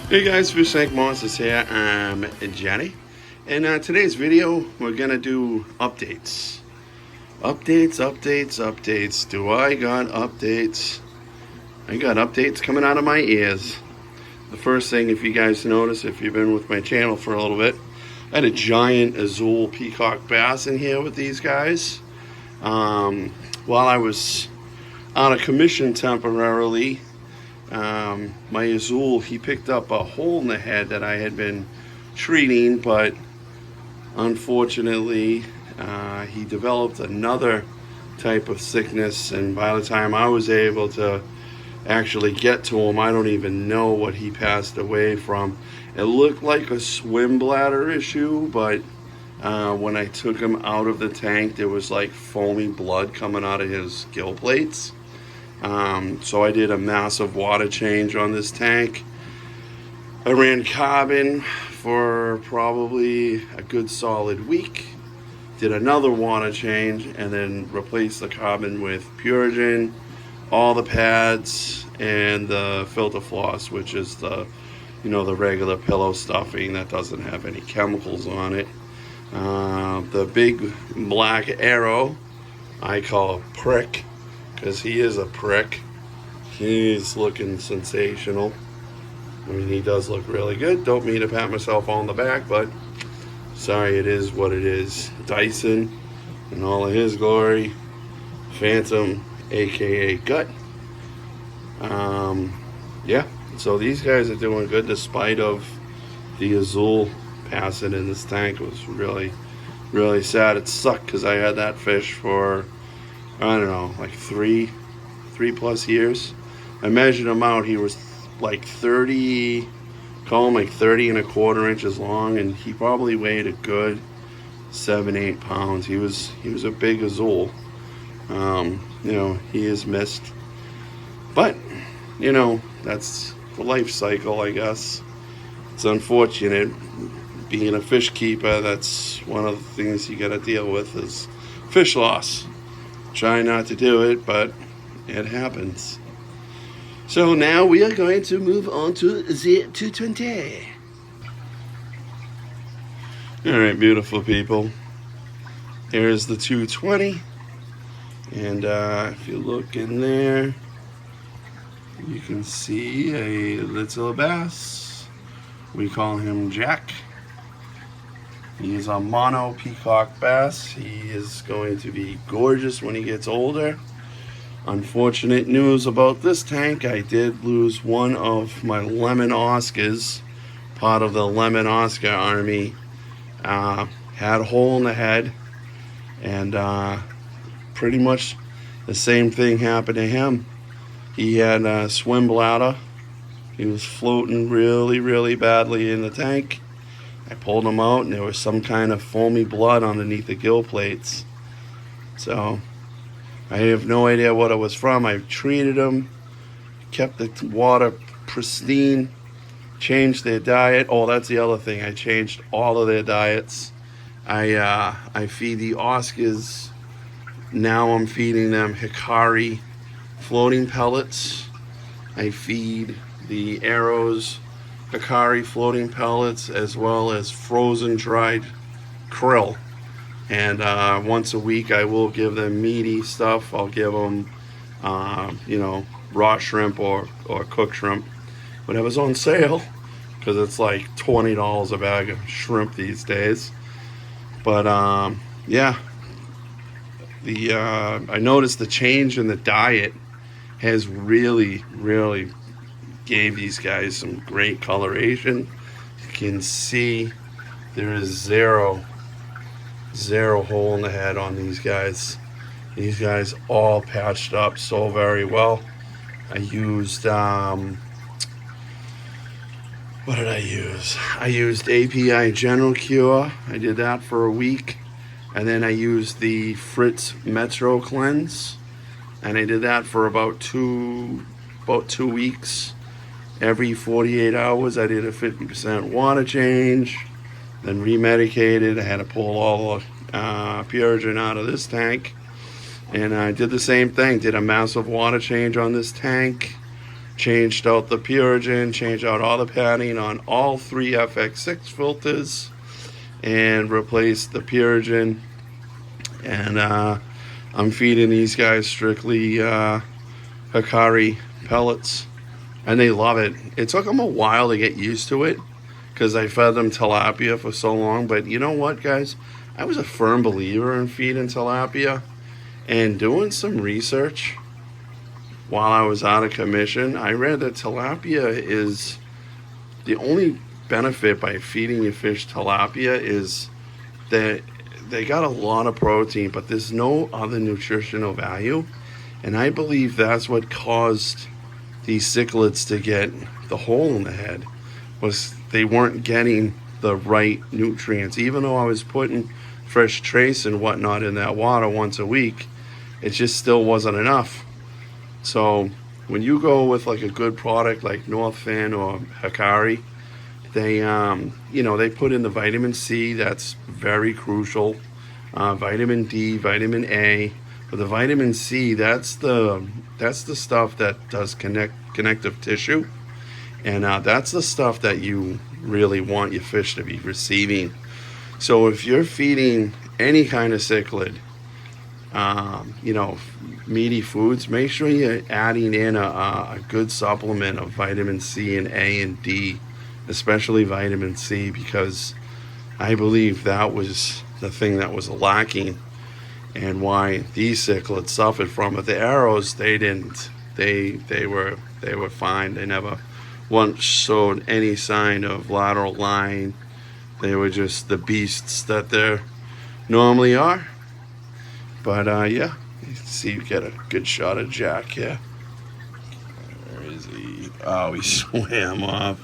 Hey guys, Fish Tank Monsters here. I'm Jenny. In today's video, we're gonna do updates. Updates. Do I got updates? I got updates coming out of my ears. The first thing, if you guys notice, if you've been with my channel for a little bit, I had a giant azul peacock bass in here with these guys. While I was out of commission temporarily, my azul, he picked up a hole in the head that I had been treating, but unfortunately he developed another type of sickness, and by the time I was able to actually get to him, I don't even know what he passed away from. It looked like a swim bladder issue, but when I took him out of the tank, there was like foamy blood coming out of his gill plates. So I did a massive water change on this tank. I ran carbon for probably a good solid week, did another water change, and then replaced the carbon with Purigen, all the pads, and the filter floss, which is the the regular pillow stuffing that doesn't have any chemicals on it. The big black arrow I call a prick, because he is a prick. He's looking sensational. I mean, he does look really good. Don't mean to pat myself on the back, but sorry, it is what it is. Dyson in all of his glory. Phantom, aka Gut. Yeah, so these guys are doing good despite of the azul passing in this tank. It was really, really sad. It sucked because I had that fish for, I don't know, like three plus years. I measured him out. He was like 30, call him like 30 and a quarter inches long, and he probably weighed a good 7-8 pounds. He was a big azul. He is missed, but that's the life cycle, I guess. It's unfortunate. Being a fish keeper, that's one of the things you got to deal with is fish loss. Try not to do it, but it happens. So now we are going to move on to the 220. Alright, beautiful people. Here's the 220. And if you look in there, you can see a little bass. We call him Jack. He is a mono peacock bass. He is going to be gorgeous when he gets older. Unfortunate news about this tank, I did lose one of my lemon Oscars. Part of the lemon Oscar army had a hole in the head, and pretty much the same thing happened to him. He had a swim bladder. He was floating really, really badly in the tank. I pulled him out, and there was some kind of foamy blood underneath the gill plates. So I have no idea what it was from. I treated him, kept the water pristine, changed their diet. Oh, that's the other thing. I changed all of their diets. I feed the Oscars. Now I'm feeding them Hikari floating pellets. I feed the arrows Hikari floating pellets, as well as frozen dried krill. And once a week I will give them meaty stuff. I'll give them raw shrimp or cooked shrimp, whatever's on sale, because it's like $20 a bag of shrimp these days. But yeah, I noticed the change in the diet has really gave these guys some great coloration. You can see there is zero hole in the head on these guys. These guys all patched up so very well. I used what did I use? I used API General Cure. I did that for a week, and then I used the Fritz Metro Cleanse, and I did that for about two weeks. Every 48 hours I did a 50% water change, then remedicated. I had to pull all the Purigen out of this tank, and I did the same thing. Did a massive water change on this tank, changed out the Purigen, changed out all the padding on all 3 FX6 filters, and replaced the Purigen. And I'm feeding these guys strictly Hikari pellets, and they love it. It took them a while to get used to it because I fed them tilapia for so long. But you know what, guys? I was a firm believer in feeding tilapia, and doing some research while I was out of commission, I read that tilapia is the only benefit by feeding your fish tilapia is that they got a lot of protein, but there's no other nutritional value. And I believe that's what caused these cichlids to get the hole in the head, was they weren't getting the right nutrients. Even though I was putting fresh trace and whatnot in that water once a week, it just still wasn't enough. So when you go with like a good product like Northfin or Hikari, they they put in the vitamin C. That's very crucial. Vitamin D, vitamin A. But the vitamin C, that's the stuff that does connective tissue, and that's the stuff that you really want your fish to be receiving. So if you're feeding any kind of cichlid, meaty foods, make sure you're adding in a good supplement of vitamin C and A and D, especially vitamin C, because I believe that was the thing that was lacking and why these cichlids suffered from it. The arrows, they didn't. They were fine. They never once showed any sign of lateral line. They were just the beasts that they normally are. But yeah, you see, you get a good shot of Jack here. Where is he? Oh, he swam off.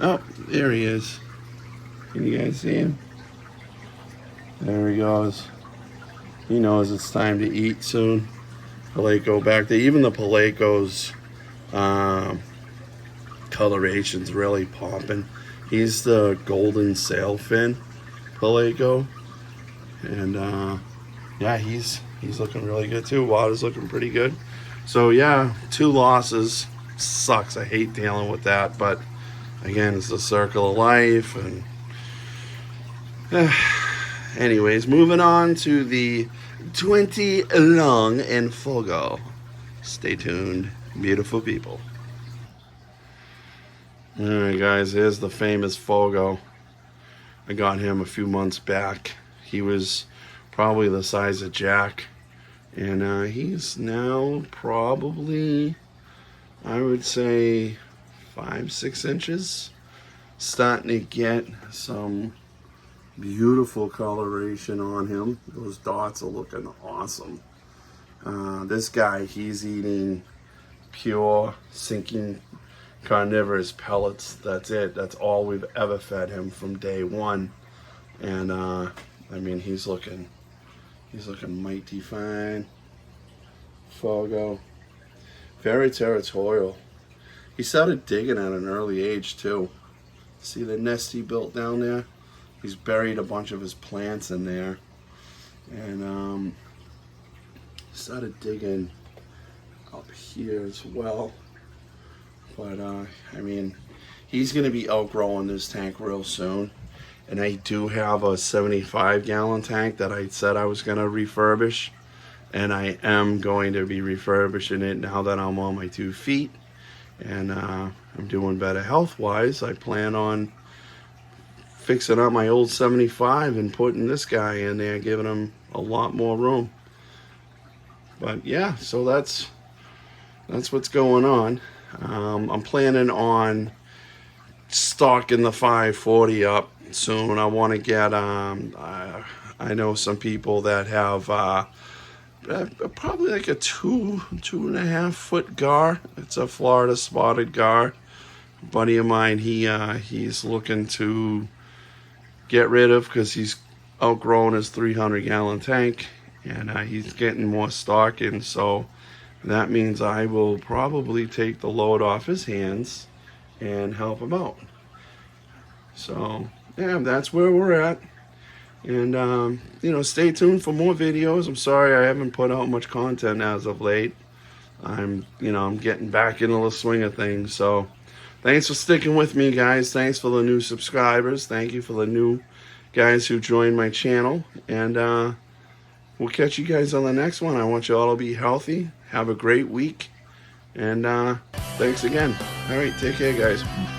Oh, there he is. Can you guys see him? There he goes. He knows it's time to eat soon. Peleco back there. Even the Peleco's coloration's really popping. He's the golden sailfin Peleco. And yeah, he's looking really good too. Water's looking pretty good. So yeah, 2 losses. Sucks. I hate dealing with that, but again, it's the circle of life. And anyways, moving on to the 20 long and Fogo. Stay tuned, beautiful people. Alright guys, here's the famous Fogo. I got him a few months back. He was probably the size of Jack, and he's now probably, I would say, 5-6 inches. Starting to get some beautiful coloration on him. Those dots are looking awesome. This guy, he's eating pure sinking carnivorous pellets. That's it. That's all we've ever fed him from day one. And I mean, he's looking mighty fine. Fogo, very territorial. He started digging at an early age too. See the nest he built down there? He's buried a bunch of his plants in there, and started digging up here as well. But I mean, he's gonna be outgrowing this tank real soon. And I do have a 75-gallon tank that I said I was gonna refurbish, and I am going to be refurbishing it now that I'm on my 2 feet, and I'm doing better health-wise. I plan on fixing up my old 75 and putting this guy in there, giving him a lot more room. But yeah, so that's what's going on. I'm planning on stocking the 540 up soon. I want to get I know some people that have probably like a 2.5 foot gar. It's a Florida spotted gar. A buddy of mine, he's looking to get rid of because he's outgrown his 300-gallon tank, and he's getting more stock in. So that means I will probably take the load off his hands and help him out. So yeah, that's where we're at. And stay tuned for more videos. I'm sorry I haven't put out much content as of late. I'm getting back into the swing of things. So thanks for sticking with me, guys. Thanks for the new subscribers. Thank you for the new guys who joined my channel. And we'll catch you guys on the next one. I want you all to be healthy. Have a great week. And thanks again. All right, take care, guys.